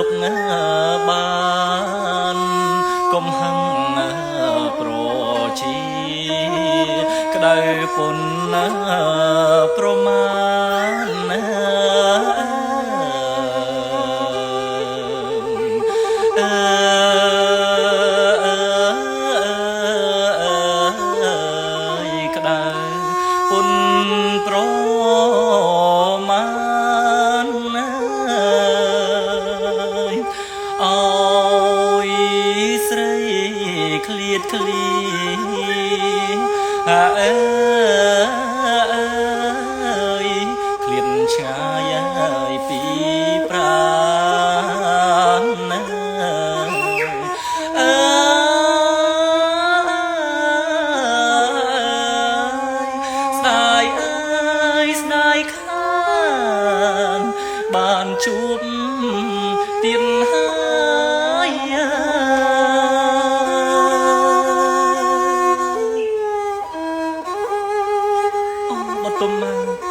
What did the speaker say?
ទុកបានកុំហឹងប្រជីក្តៅពុនប្រមាណក្តៅពុនប្រមាណអើយស្រីឃ្លាតឃ្លីអើយឃ្លាតឆ្ងាយហើយពីប្រាណអើស្ដាយអើយស្ដាយខានបានជួបទៀតហើយអូបតុម